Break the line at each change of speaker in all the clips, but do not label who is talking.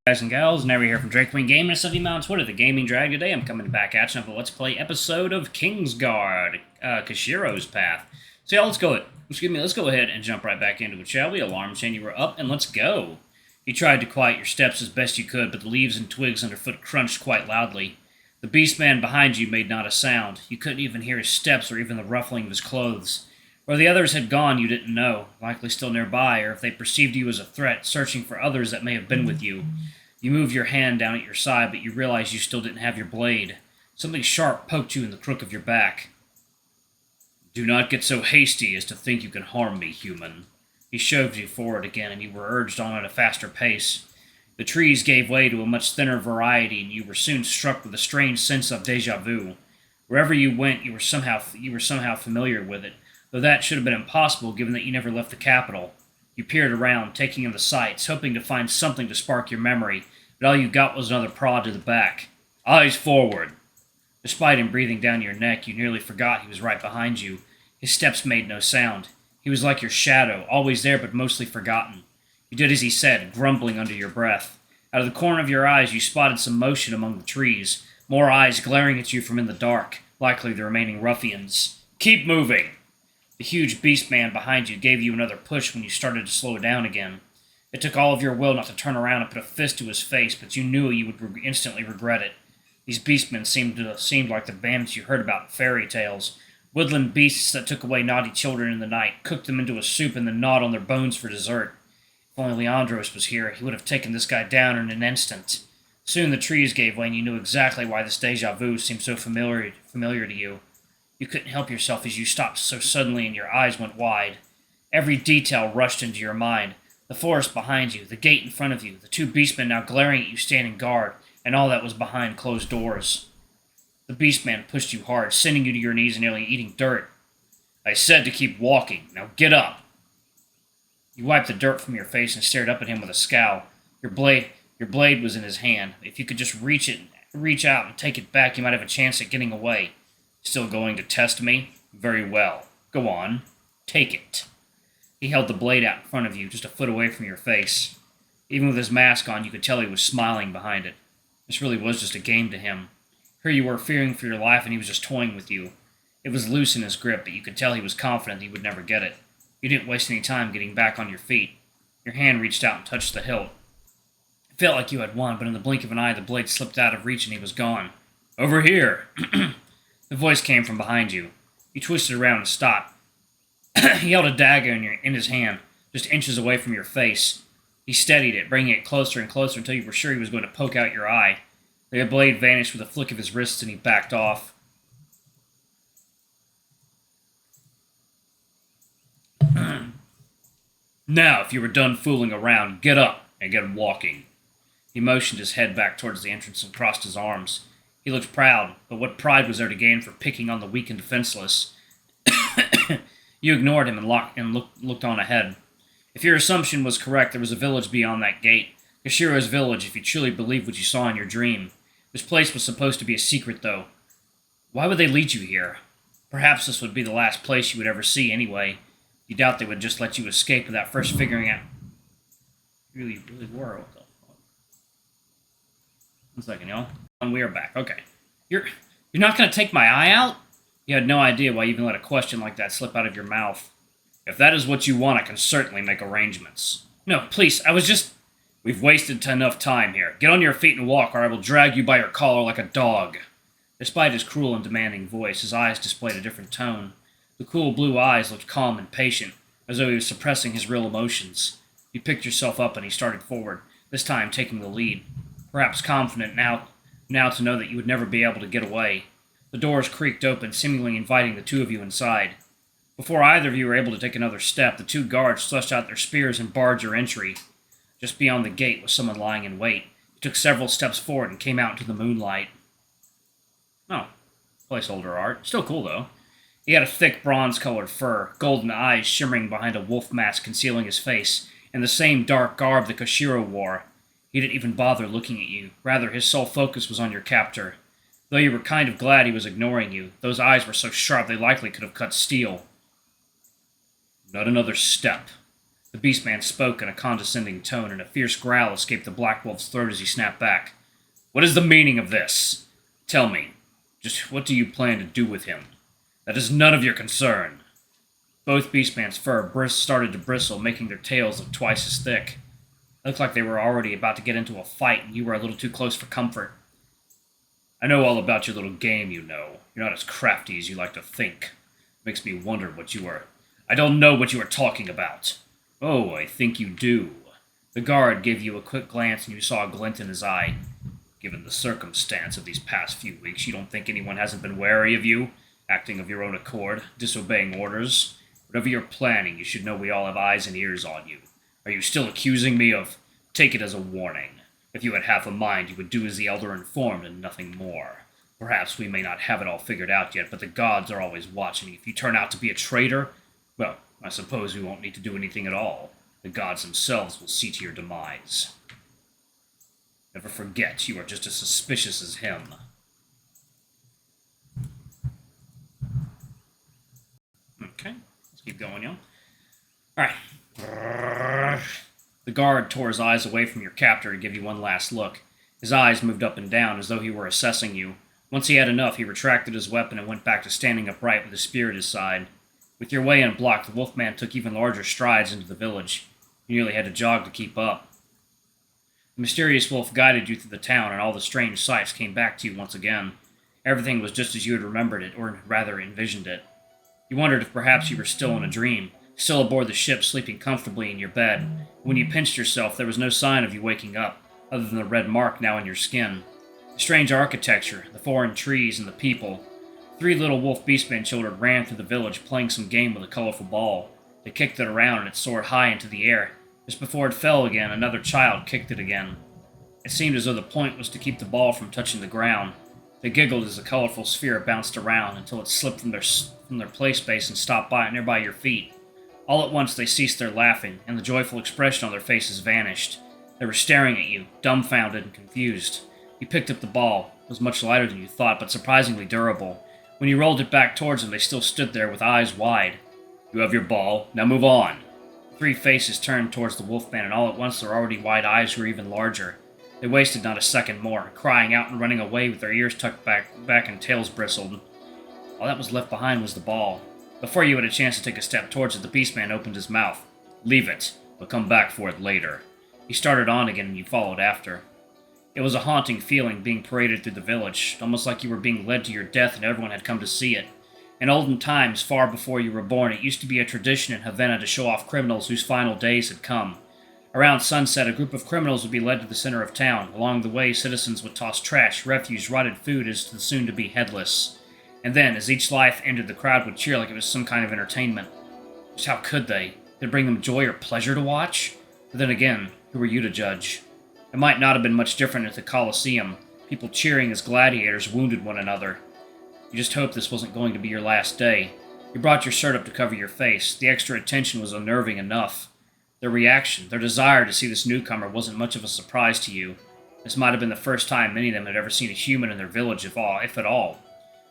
Guys and gals, Never here from Drake Queen Gaming and Sunday on Twitter, the Gaming Drag. Today I'm coming back at you with a Let's Play episode of Kingsguard, Koshiro's Path. So yeah, let's go ahead and jump right back into it, shall we? Alarm chain, you were up, and let's go. You tried to quiet your steps as best you could, but the leaves and twigs underfoot crunched quite loudly. The beastman behind you made not a sound. You couldn't even hear his steps or even the ruffling of his clothes. Where the others had gone you didn't know, likely still nearby, or if they perceived you as a threat, searching for others that may have been with you. You moved your hand down at your side, but you realized you still didn't have your blade. Something sharp poked you in the crook of your back. Do not get so hasty as to think you can harm me, human. He shoved you forward again, and you were urged on at a faster pace. The trees gave way to a much thinner variety, and you were soon struck with a strange sense of déjà vu. Wherever you went, you were somehow familiar with it, though that should have been impossible given that you never left the capital. You peered around, taking in the sights, hoping to find something to spark your memory, but all you got was another prod to the back. Eyes forward! Despite him breathing down your neck, you nearly forgot he was right behind you. His steps made no sound. He was like your shadow, always there but mostly forgotten. You did as he said, grumbling under your breath. Out of the corner of your eyes, you spotted some motion among the trees, more eyes glaring at you from in the dark, likely the remaining ruffians. Keep moving! The huge beastman behind you gave you another push when you started to slow down again. It took all of your will not to turn around and put a fist to his face, but you knew you would instantly regret it. These beastmen seemed like the bandits you heard about in fairy tales. Woodland beasts that took away naughty children in the night, cooked them into a soup, and then gnawed on their bones for dessert. If only Leandros was here, he would have taken this guy down in an instant. Soon the trees gave way, and you knew exactly why this déjà vu seemed so familiar to you. You couldn't help yourself as you stopped so suddenly and your eyes went wide. Every detail rushed into your mind. The forest behind you, the gate in front of you, the two beastmen now glaring at you standing guard, and all that was behind closed doors. The beastman pushed you hard, sending you to your knees and nearly eating dirt. I said to keep walking. Now get up! You wiped the dirt from your face and stared up at him with a scowl. Your blade was in his hand. If you could just reach out and take it back, you might have a chance at getting away. Still going to test me? Very well. Go on. Take it. He held the blade out in front of you, just a foot away from your face. Even with his mask on, you could tell he was smiling behind it. This really was just a game to him. Here you were fearing for your life, and he was just toying with you. It was loose in his grip, but you could tell he was confident he would never get it. You didn't waste any time getting back on your feet. Your hand reached out and touched the hilt. It felt like you had won, but in the blink of an eye, the blade slipped out of reach and he was gone. Over here! The voice came from behind you. You twisted around and stopped. He held a dagger in his hand, just inches away from your face. He steadied it, bringing it closer and closer until you were sure he was going to poke out your eye. The blade vanished with a flick of his wrists and he backed off. Now, if you were done fooling around, get up and get walking. He motioned his head back towards the entrance and crossed his arms. He looked proud, but what pride was there to gain for picking on the weak and defenseless? You ignored him and looked on ahead. If your assumption was correct, there was a village beyond that gate. Koshiro's village, if you truly believed what you saw in your dream. This place was supposed to be a secret, though. Why would they lead you here? Perhaps this would be the last place you would ever see anyway. You doubt they would just let you escape without first figuring out... Really were. What the fuck? 1 second, y'all. And we are back. Okay. You're not going to take my eye out? You had no idea why you even let a question like that slip out of your mouth. If that is what you want, I can certainly make arrangements. No, please, I was just... We've wasted enough time here. Get on your feet and walk, or I will drag you by your collar like a dog. Despite his cruel and demanding voice, his eyes displayed a different tone. The cool blue eyes looked calm and patient, as though he was suppressing his real emotions. You picked yourself up and he started forward, this time taking the lead. Perhaps confident now to know that you would never be able to get away. The doors creaked open, seemingly inviting the two of you inside. Before either of you were able to take another step, the two guards thrust out their spears and barred your entry. Just beyond the gate was someone lying in wait. You took several steps forward and came out into the moonlight. Oh, placeholder art. Still cool, though. He had a thick bronze-colored fur, golden eyes shimmering behind a wolf mask concealing his face, and the same dark garb that Koshiro wore. He didn't even bother looking at you. Rather, his sole focus was on your captor. Though you were kind of glad he was ignoring you, those eyes were so sharp they likely could have cut steel. Not another step. The beastman spoke in a condescending tone, and a fierce growl escaped the black wolf's throat as he snapped back. What is the meaning of this? Tell me, just what do you plan to do with him? That is none of your concern. Both beastman's fur started to bristle, making their tails look twice as thick. It looked like they were already about to get into a fight, and you were a little too close for comfort. I know all about your little game, you know. You're not as crafty as you like to think. Makes me wonder what you are... I don't know what you are talking about. Oh, I think you do. The guard gave you a quick glance, and you saw a glint in his eye. Given the circumstance of these past few weeks, you don't think anyone hasn't been wary of you? Acting of your own accord, disobeying orders? Whatever you're planning, you should know we all have eyes and ears on you. Are you still accusing me of... Take it as a warning. If you had half a mind, you would do as the elder informed and nothing more. Perhaps we may not have it all figured out yet, but the gods are always watching. If you turn out to be a traitor, well, I suppose we won't need to do anything at all. The gods themselves will see to your demise. Never forget, you are just as suspicious as him. Okay, let's keep going, y'all. Alright. The guard tore his eyes away from your captor to give you one last look. His eyes moved up and down as though he were assessing you. Once he had enough, he retracted his weapon and went back to standing upright with his spear at his side. With your way unblocked, the wolfman took even larger strides into the village. You nearly had to jog to keep up. The mysterious wolf guided you through the town, and all the strange sights came back to you once again. Everything was just as you had remembered it, or rather envisioned it. You wondered if perhaps you were still in a dream, still aboard the ship sleeping comfortably in your bed. When you pinched yourself, there was no sign of you waking up, other than the red mark now in your skin. The strange architecture, the foreign trees, and the people. 3 little wolf beastmen children ran through the village playing some game with a colorful ball. They kicked it around and it soared high into the air. Just before it fell again, another child kicked it again. It seemed as though the point was to keep the ball from touching the ground. They giggled as the colorful sphere bounced around until it slipped from their play space and stopped nearby your feet. All at once they ceased their laughing, and the joyful expression on their faces vanished. They were staring at you, dumbfounded and confused. You picked up the ball. It was much lighter than you thought, but surprisingly durable. When you rolled it back towards them, they still stood there with eyes wide. You have your ball. Now move on. 3 faces turned towards the wolfman, and all at once their already wide eyes grew even larger. They wasted not a second more, crying out and running away with their ears tucked back and tails bristled. All that was left behind was the ball. Before you had a chance to take a step towards it, the beastman opened his mouth. Leave it. We'll come back for it later. He started on again, and you followed after. It was a haunting feeling being paraded through the village, almost like you were being led to your death and everyone had come to see it. In olden times, far before you were born, it used to be a tradition in Havana to show off criminals whose final days had come. Around sunset, a group of criminals would be led to the center of town. Along the way, citizens would toss trash, refuse, rotted food as to the soon-to-be headless. And then, as each life ended, the crowd would cheer like it was some kind of entertainment. Just how could they? Did it bring them joy or pleasure to watch? But then again, who were you to judge? It might not have been much different at the Colosseum, people cheering as gladiators wounded one another. You just hoped this wasn't going to be your last day. You brought your shirt up to cover your face. The extra attention was unnerving enough. Their reaction, their desire to see this newcomer wasn't much of a surprise to you. This might have been the first time many of them had ever seen a human in their village, if at all.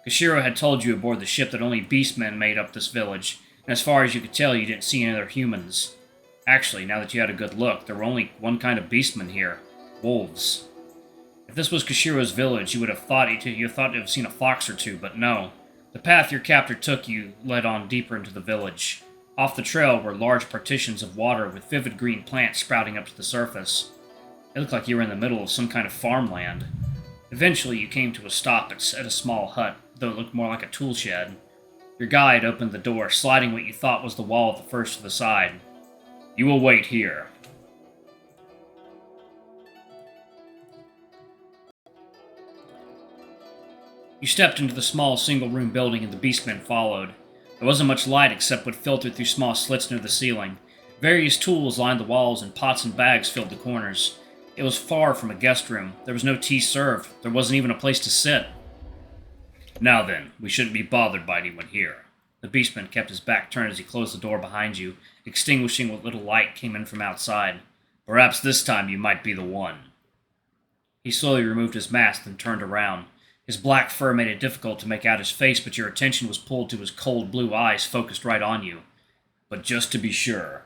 Koshiro had told you aboard the ship that only beastmen made up this village, and as far as you could tell, you didn't see any other humans. Actually, now that you had a good look, there were only one kind of beastmen here. Wolves. If this was Koshiro's village, you would have thought to have seen a fox or two, but no. The path your captor took you led on deeper into the village. Off the trail were large partitions of water with vivid green plants sprouting up to the surface. It looked like you were in the middle of some kind of farmland. Eventually, you came to a stop at a small hut, though it looked more like a tool shed. Your guide opened the door, sliding what you thought was the wall at the first to the side. You will wait here. You stepped into the small single-room building and the beastmen followed. There wasn't much light except what filtered through small slits near the ceiling. Various tools lined the walls and pots and bags filled the corners. It was far from a guest room. There was no tea served. There wasn't even a place to sit. Now then, we shouldn't be bothered by anyone here. The beastman kept his back turned as he closed the door behind you, extinguishing what little light came in from outside. Perhaps this time you might be the one. He slowly removed his mask and turned around. His black fur made it difficult to make out his face, but your attention was pulled to his cold blue eyes focused right on you. But just to be sure,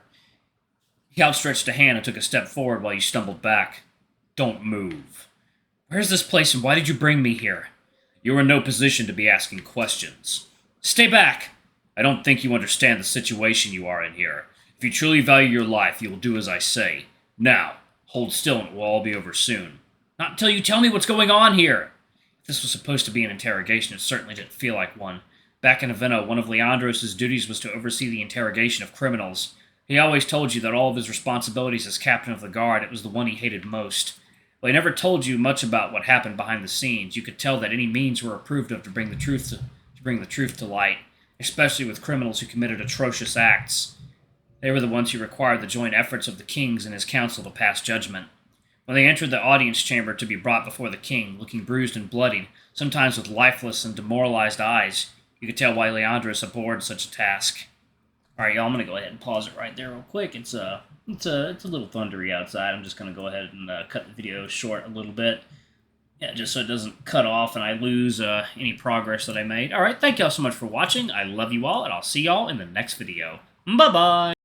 He outstretched a hand and took a step forward while you stumbled back. Don't move. Where's this place and why did you bring me here? You're in no position to be asking questions. Stay back! I don't think you understand the situation you are in here. If you truly value your life, you will do as I say. Now, hold still and it will all be over soon. Not until you tell me what's going on here! If this was supposed to be an interrogation, it certainly didn't feel like one. Back in Avena, one of Leandros' duties was to oversee the interrogation of criminals. He always told you that all of his responsibilities as captain of the guard, it was the one he hated most. While he never told you much about what happened behind the scenes, you could tell that any means were approved of to bring the truth to light, especially with criminals who committed atrocious acts. They were the ones who required the joint efforts of the kings and his council to pass judgment. When they entered the audience chamber to be brought before the king, looking bruised and bloodied, sometimes with lifeless and demoralized eyes, you could tell why Leandros abhorred such a task. Alright, y'all, I'm going to go ahead and pause it right there real quick. It's a little thundery outside. I'm just going to go ahead and cut the video short a little bit. Yeah, just so it doesn't cut off and I lose any progress that I made. Alright, thank y'all so much for watching. I love you all, and I'll see y'all in the next video. Bye-bye!